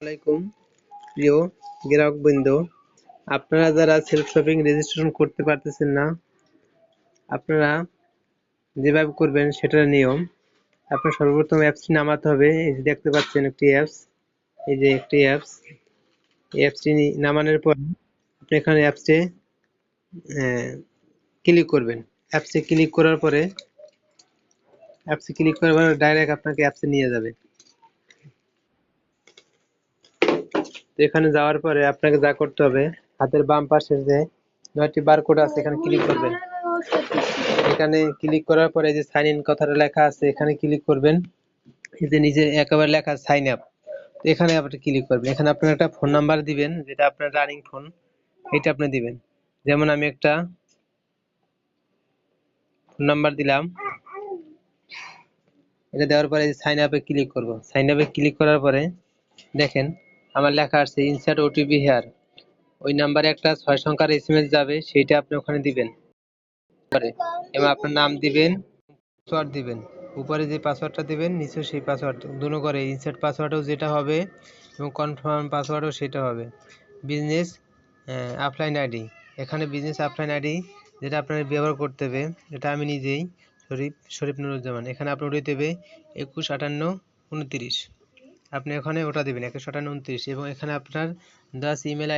আসসালামাইকুম প্রিয় গ্রাহকবৃন্দ, আপনারা যারা সেলফ শপিং রেজিস্ট্রেশন করতে পারতেছেন না, আপনারা যেভাবে করবেন সেটার নিয়ম। আপনার সর্বপ্রথম অ্যাপসটি নামাতে হবে। এই যে দেখতে পাচ্ছেন একটি অ্যাপস, এই যে একটি অ্যাপসটি নামানোর পর আপনি এখানে অ্যাপসে ক্লিক করবেন। অ্যাপসে ক্লিক করার পরে ডাইরেক্ট আপনাকে অ্যাপসে নিয়ে যাবে। তো এখানে যাওয়ার পরে আপনাকে যা করতে হবে, হাতের বাম পাশে যে 9টি বারকোড আছে এখানে ক্লিক করবেন। এখানে ক্লিক করার পরে যে সাইন ইন কথাটা লেখা আছে এখানে ক্লিক করবেন। এই যে নিচে একেবারে লেখা সাইন আপ, তো এখানে আপনি ক্লিক করবেন। এখানে আপনার একটা ফোন নাম্বার দিবেন, যেটা আপনার রানিং ফোন, এটা আপনি দিবেন। যেমন আমি একটা ফোন নাম্বার দিলাম। এটা দেওয়ার পরে সাইন আপে ক্লিক করব। সাইন আপে ক্লিক করার পরে দেখেন আমার লেখা আসছে ইনসার্ট ওটিপি হেয়ার। ওই নাম্বারে একটা 6 সংখ্যার এসএমএস যাবে, সেইটা আপনি ওখানে দিবেন। এবং আপনার নাম দিবেন, পাসওয়ার্ড দিবেন। উপরে যে পাসওয়ার্ডটা দিবেন নিচে সেই পাসওয়ার্ড দুটো করে, ইনসার্ট পাসওয়ার্ডও যেটা হবে এবং কনফার্ম পাসওয়ার্ডও সেটা হবে। বিজনেস অফলাইন আইডি, এখানে বিজনেস অফলাইন আইডি যেটা আপনার ব্যবহার করতে হবে, এটা আমি নিজেই শরীফ নুরুজ্জামান। এখানে আপনি ওটা দেবে 215829। আপনি এখানে ওটা দেবেন 215829 এবং এখানে আপনার দাস ইমেল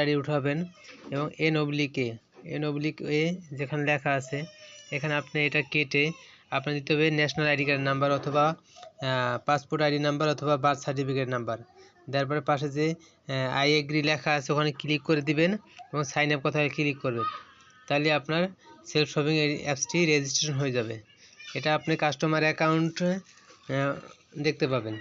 আইডি উঠাবেন এবং এন অবলিক এ যেখানে লেখা আছে এখানে আপনি এটা কেটে আপনার দিতে হবে ন্যাশনাল আইডি কার্ড নাম্বার অথবা পাসপোর্ট আইডি নাম্বার অথবা বার্থ সার্টিফিকেট নাম্বার। তারপরে পাশে যে আই এগ্রি লেখা আছে ওখানে ক্লিক করে দিবেন এবং সাইন আপ কথায় ক্লিক করবেন। তাহলে আপনার সেলফ শপিং অ্যাপসটি রেজিস্ট্রেশন হয়ে যাবে। এটা আপনি কাস্টমার অ্যাকাউন্ট দেখতে পাবেন।